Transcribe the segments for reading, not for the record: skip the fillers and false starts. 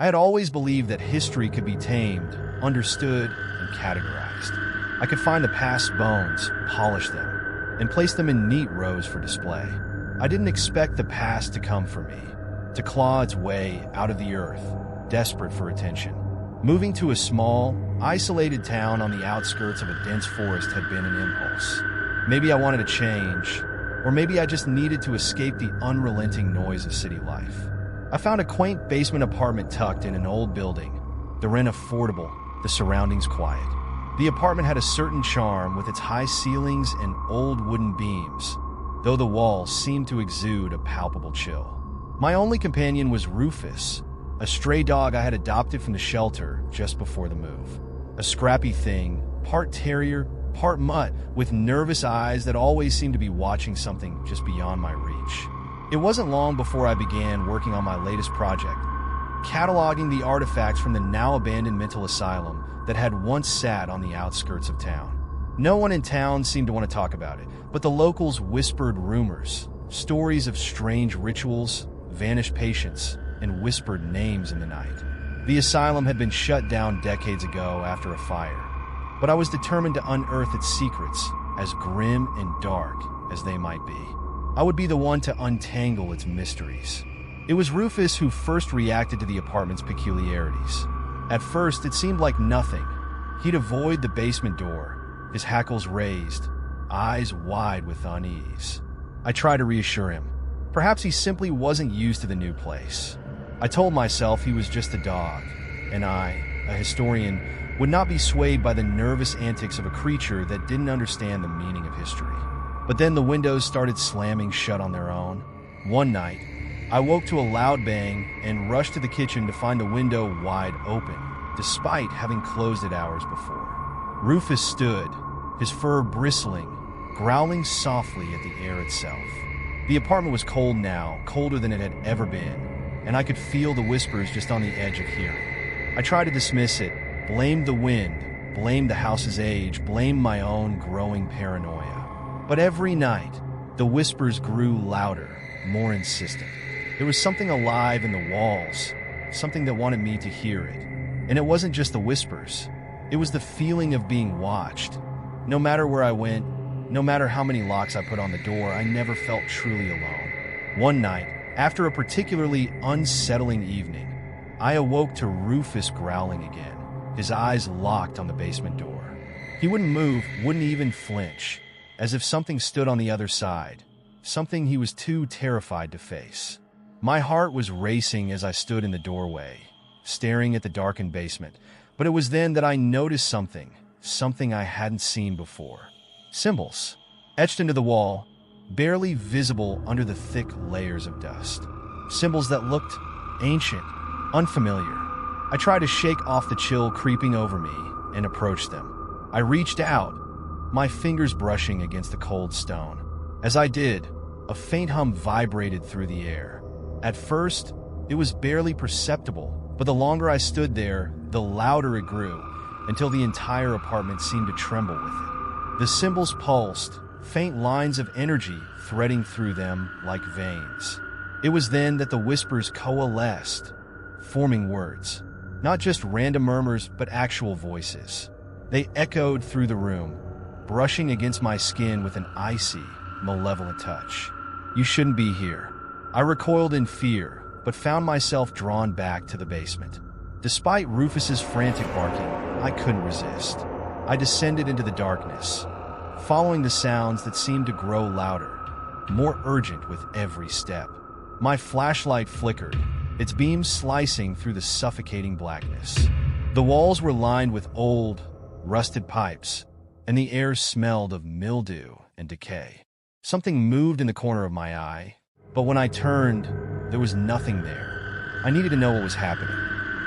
I had always believed that history could be tamed, understood, and categorized. I could find the past's bones, polish them, and place them in neat rows for display. I didn't expect the past to come for me, to claw its way out of the earth, desperate for attention. Moving to a small, isolated town on the outskirts of a dense forest had been an impulse. Maybe I wanted to change, or maybe I just needed to escape the unrelenting noise of city life. I found a quaint basement apartment tucked in an old building, the rent affordable, the surroundings quiet. The apartment had a certain charm with its high ceilings and old wooden beams, though the walls seemed to exude a palpable chill. My only companion was Rufus, a stray dog I had adopted from the shelter just before the move. A scrappy thing, part terrier, part mutt, with nervous eyes that always seemed to be watching something just beyond my reach. It wasn't long before I began working on my latest project, cataloging the artifacts from the now-abandoned mental asylum that had once sat on the outskirts of town. No one in town seemed to want to talk about it, but the locals whispered rumors, stories of strange rituals, vanished patients, and whispered names in the night. The asylum had been shut down decades ago after a fire, but I was determined to unearth its secrets, as grim and dark as they might be. I would be the one to untangle its mysteries. It was Rufus who first reacted to the apartment's peculiarities. At first, it seemed like nothing. He'd avoid the basement door, his hackles raised, eyes wide with unease. I tried to reassure him. Perhaps he simply wasn't used to the new place. I told myself he was just a dog, and I, a historian, would not be swayed by the nervous antics of a creature that didn't understand the meaning of history. But then the windows started slamming shut on their own. One night, I woke to a loud bang and rushed to the kitchen to find the window wide open, despite having closed it hours before. Rufus stood, his fur bristling, growling softly at the air itself. The apartment was cold now, colder than it had ever been, and I could feel the whispers just on the edge of hearing. I tried to dismiss it, blamed the wind, blamed the house's age, blamed my own growing paranoia. But every night, the whispers grew louder, more insistent. There was something alive in the walls, something that wanted me to hear it. And it wasn't just the whispers. It was the feeling of being watched. No matter where I went, no matter how many locks I put on the door, I never felt truly alone. One night, after a particularly unsettling evening, I awoke to Rufus growling again, his eyes locked on the basement door. He wouldn't move, wouldn't even flinch, as if something stood on the other side, something he was too terrified to face. My heart was racing as I stood in the doorway, staring at the darkened basement, but it was then that I noticed something I hadn't seen before. Symbols, etched into the wall, barely visible under the thick layers of dust. Symbols that looked ancient, unfamiliar. I tried to shake off the chill creeping over me and approach them. I reached out, my fingers brushing against the cold stone. As I did, a faint hum vibrated through the air. At first, it was barely perceptible, but the longer I stood there, the louder it grew, until the entire apartment seemed to tremble with it. The symbols pulsed, faint lines of energy threading through them like veins. It was then that the whispers coalesced, forming words. Not just random murmurs, but actual voices. They echoed through the room, brushing against my skin with an icy, malevolent touch. "You shouldn't be here." I recoiled in fear, but found myself drawn back to the basement. Despite Rufus's frantic barking, I couldn't resist. I descended into the darkness, following the sounds that seemed to grow louder, more urgent with every step. My flashlight flickered, its beams slicing through the suffocating blackness. The walls were lined with old, rusted pipes, and the air smelled of mildew and decay. Something moved in the corner of my eye, but when I turned, there was nothing there. I needed to know what was happening.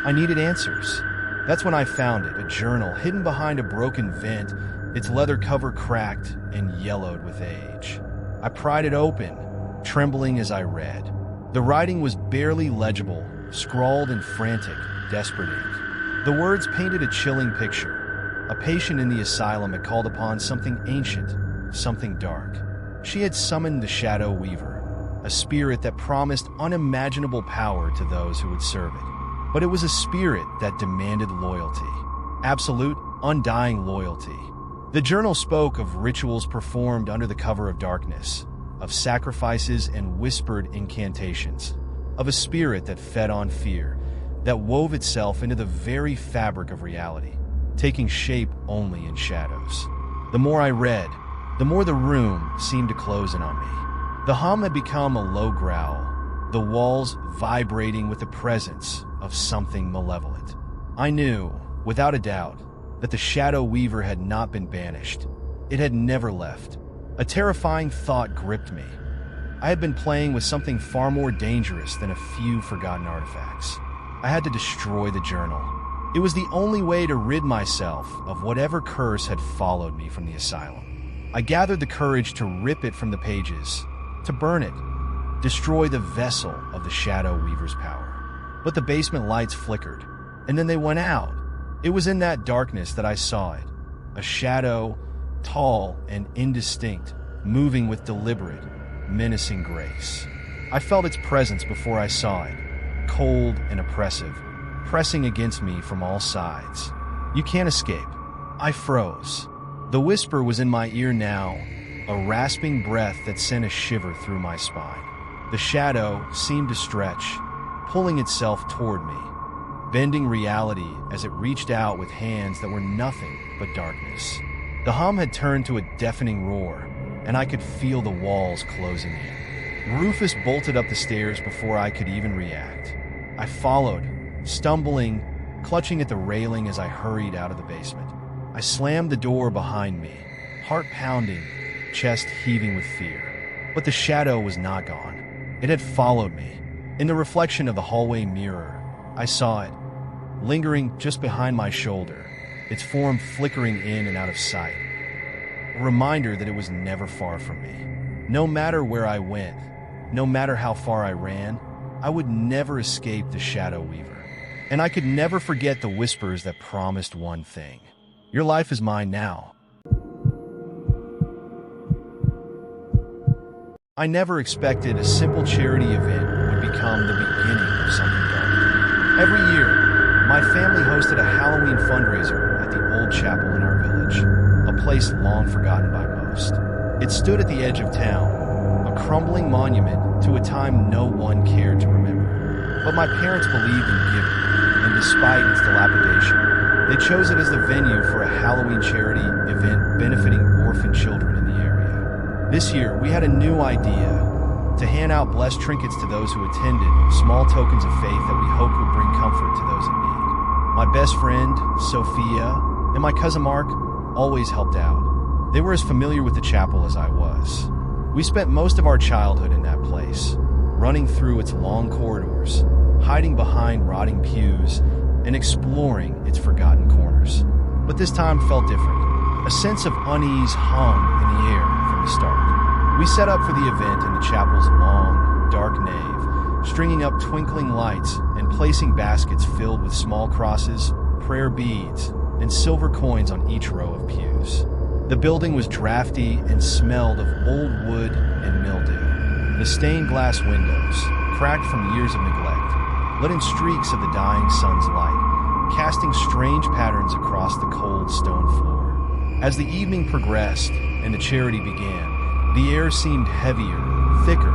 I needed answers. That's when I found it, a journal hidden behind a broken vent, its leather cover cracked and yellowed with age. I pried it open, trembling as I read. The writing was barely legible, scrawled in frantic, desperate ink. The words painted a chilling picture. A patient in the asylum had called upon something ancient, something dark. She had summoned the Shadow Weaver, a spirit that promised unimaginable power to those who would serve it. but it was a spirit that demanded loyalty. Absolute, undying loyalty. The journal spoke of rituals performed under the cover of darkness, of sacrifices and whispered incantations, of a spirit that fed on fear, that wove itself into the very fabric of reality, taking shape only in shadows. The more I read, the more the room seemed to close in on me. The hum had become a low growl, the walls vibrating with the presence of something malevolent. I knew, without a doubt, that the Shadow Weaver had not been banished. It had never left. A terrifying thought gripped me. I had been playing with something far more dangerous than a few forgotten artifacts. I had to destroy the journal. It was the only way to rid myself of whatever curse had followed me from the asylum. I gathered the courage to rip it from the pages, to burn it, destroy the vessel of the Shadow Weaver's power. But the basement lights flickered, and then they went out. It was in that darkness that I saw it, a shadow, tall and indistinct, moving with deliberate, menacing grace. I felt its presence before I saw it, cold and oppressive, pressing against me from all sides. "You can't escape." I froze. The whisper was in my ear now, a rasping breath that sent a shiver through my spine. The shadow seemed to stretch, pulling itself toward me, bending reality as it reached out with hands that were nothing but darkness. The hum had turned to a deafening roar, and I could feel the walls closing in. Rufus bolted up the stairs before I could even react. I followed, stumbling, clutching at the railing as I hurried out of the basement. I slammed the door behind me, heart pounding, chest heaving with fear. But the shadow was not gone. It had followed me. In the reflection of the hallway mirror, I saw it, lingering just behind my shoulder, its form flickering in and out of sight. A reminder that it was never far from me. No matter where I went, no matter how far I ran, I would never escape the Shadow Weaver. And I could never forget the whispers that promised one thing. Your life is mine now. I never expected a simple charity event would become the beginning of something dark. Every year, my family hosted a Halloween fundraiser at the old chapel in our village, a place long forgotten by most. It stood at the edge of town, a crumbling monument to a time no one cared to remember. But my parents believed in giving, and despite its dilapidation, they chose it as the venue for a Halloween charity event benefiting orphan children in the area. This year, we had a new idea: to hand out blessed trinkets to those who attended, small tokens of faith that we hoped would bring comfort to those in need. My best friend, Sophia, and my cousin Mark always helped out. They were as familiar with the chapel as I was. We spent most of our childhood in that place, running through its long corridors, hiding behind rotting pews, and exploring its forgotten corners. But this time felt different. A sense of unease hung in the air from the start. We set up for the event in the chapel's long, dark nave, stringing up twinkling lights and placing baskets filled with small crosses, prayer beads, and silver coins on each row of pews. The building was drafty and smelled of old wood and mildew. The stained glass windows, cracked from years of neglect, let in streaks of the dying sun's light, casting strange patterns across the cold stone floor. As the evening progressed and the charity began, the air seemed heavier, thicker,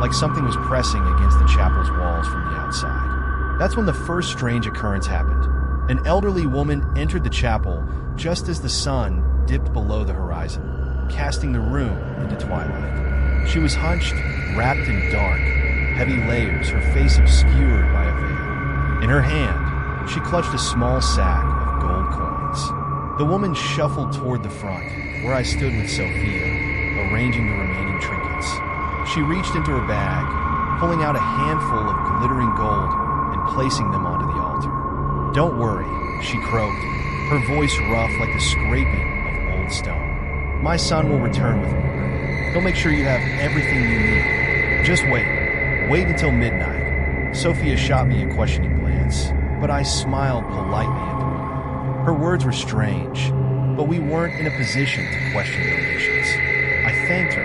like something was pressing against the chapel's walls from the outside. That's when the first strange occurrence happened. An elderly woman entered the chapel just as the sun dipped below the horizon, casting the room into twilight. She was hunched, wrapped in dark, heavy layers, her face obscured by a veil. In her hand, she clutched a small sack of gold coins. The woman shuffled toward the front, where I stood with Sophia, arranging the remaining trinkets. She reached into her bag, pulling out a handful of glittering gold and placing them onto the altar. "Don't worry," she croaked, her voice rough like the scraping of old stone. "My son will return with more. He'll make sure you have everything you need. Just wait. Wait until midnight." Sophia shot me a questioning glance, but I smiled politely into her. Her words were strange, but we weren't in a position to question her patience. I thanked her,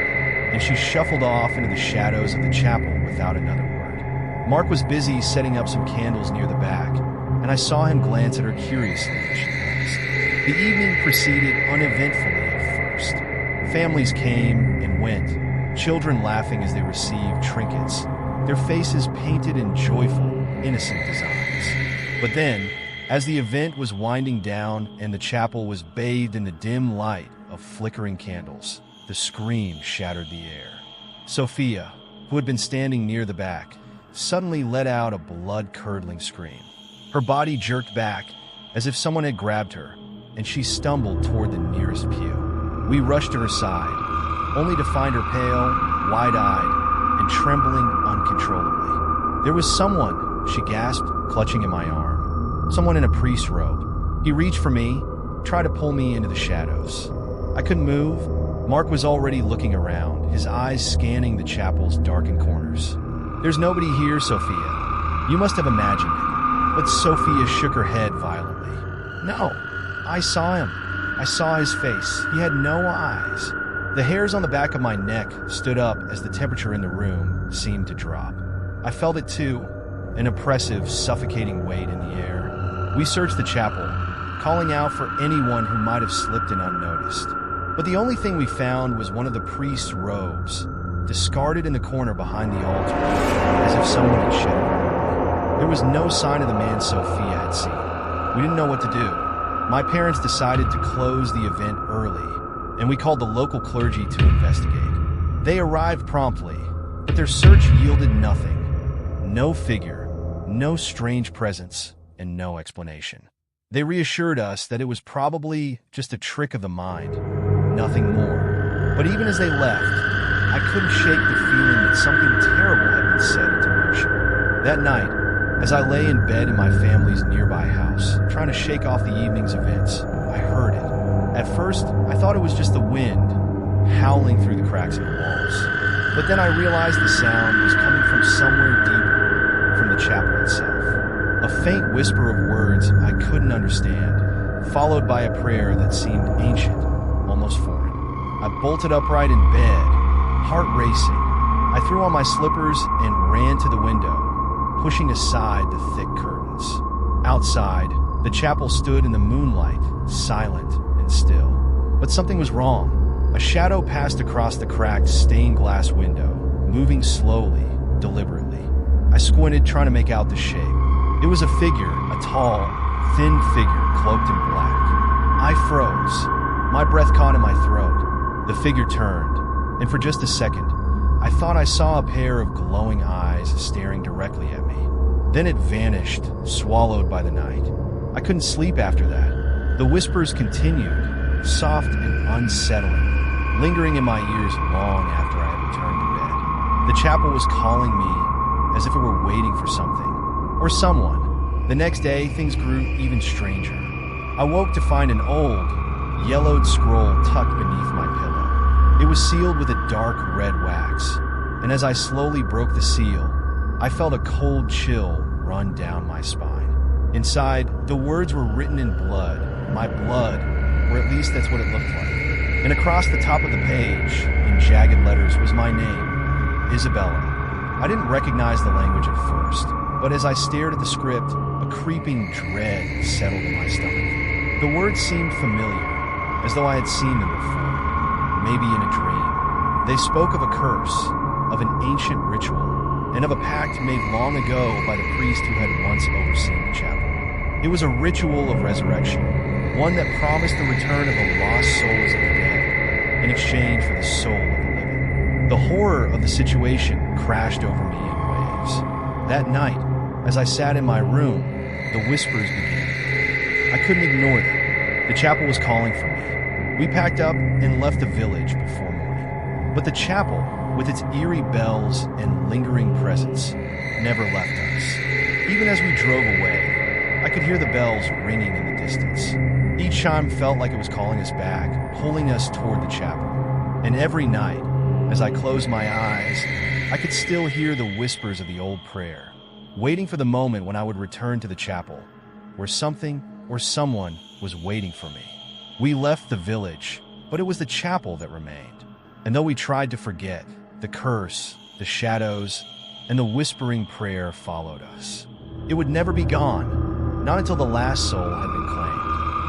and she shuffled off into the shadows of the chapel without another word. Mark was busy setting up some candles near the back, and I saw him glance at her curiously as she passed. The evening proceeded uneventfully at first. Families came and went, children laughing as they received trinkets, their faces painted in joyful, innocent designs. But then, as the event was winding down and the chapel was bathed in the dim light of flickering candles, the scream shattered the air. Sophia, who had been standing near the back, suddenly let out a blood-curdling scream. Her body jerked back as if someone had grabbed her, and she stumbled toward the nearest pew. We rushed to her side, only to find her pale, wide-eyed, and trembling uncontrollably. There was someone, she gasped, clutching at my arm. Someone in a priest's robe. He reached for me, tried to pull me into the shadows. I couldn't move. Mark was already looking around, his eyes scanning the chapel's darkened corners. "There's nobody here, Sophia. You must have imagined it." But Sophia shook her head violently. "No, I saw him. I saw his face. He had no eyes." The hairs on the back of my neck stood up as the temperature in the room seemed to drop. I felt it too, an oppressive, suffocating weight in the air. We searched the chapel, calling out for anyone who might have slipped in unnoticed. But the only thing we found was one of the priest's robes, discarded in the corner behind the altar, as if someone had shed it. There was no sign of the man Sophia had seen. We didn't know what to do. My parents decided to close the event early, and we called the local clergy to investigate. They arrived promptly, but their search yielded nothing. No figure, no strange presence, and no explanation. They reassured us that it was probably just a trick of the mind, nothing more. But even as they left, I couldn't shake the feeling that something terrible had been set into motion. That night, as I lay in bed in my family's nearby house, trying to shake off the evening's events, I heard it. At first, I thought it was just the wind howling through the cracks in the walls. But then I realized the sound was coming from somewhere deeper, from the chapel itself. A faint whisper of words I couldn't understand, followed by a prayer that seemed ancient, almost foreign. I bolted upright in bed, heart racing. I threw on my slippers and ran to the window, pushing aside the thick curtains. Outside, the chapel stood in the moonlight, silent and still. But something was wrong. A shadow passed across the cracked stained glass window, moving slowly, deliberately. I squinted, trying to make out the shape. It was a figure, a tall, thin figure cloaked in black. I froze. My breath caught in my throat. The figure turned, and for just a second, I thought I saw a pair of glowing eyes staring directly at me. Then it vanished, swallowed by the night. I couldn't sleep after that. The whispers continued, soft and unsettling, lingering in my ears long after I had returned to bed. The chapel was calling me as if it were waiting for something, or someone. The next day, things grew even stranger. I woke to find an old, yellowed scroll tucked beneath my pillow. It was sealed with a dark red wax, and as I slowly broke the seal, I felt a cold chill run down my spine. Inside, the words were written in blood, my blood, or at least that's what it looked like. And across the top of the page, in jagged letters, was my name, Isabella. I didn't recognize the language at first, but as I stared at the script, a creeping dread settled in my stomach. The words seemed familiar, as though I had seen them before, maybe in a dream. They spoke of a curse, of an ancient ritual, and of a pact made long ago by the priest who had once overseen the chapel. It was a ritual of resurrection, one that promised the return of the lost souls of the dead in exchange for the soul of the living. The horror of the situation crashed over me in waves. That night, as I sat in my room, the whispers began. I couldn't ignore them. The chapel was calling for me. We packed up and left the village before morning. But the chapel, with its eerie bells and lingering presence, never left us. Even as we drove away, I could hear the bells ringing in the distance. Each chime felt like it was calling us back, pulling us toward the chapel. And every night, as I closed my eyes, I could still hear the whispers of the old prayer, waiting for the moment when I would return to the chapel, where something or someone was waiting for me. We left the village, but it was the chapel that remained. And though we tried to forget, the curse, the shadows, and the whispering prayer followed us. It would never be gone, not until the last soul had been claimed.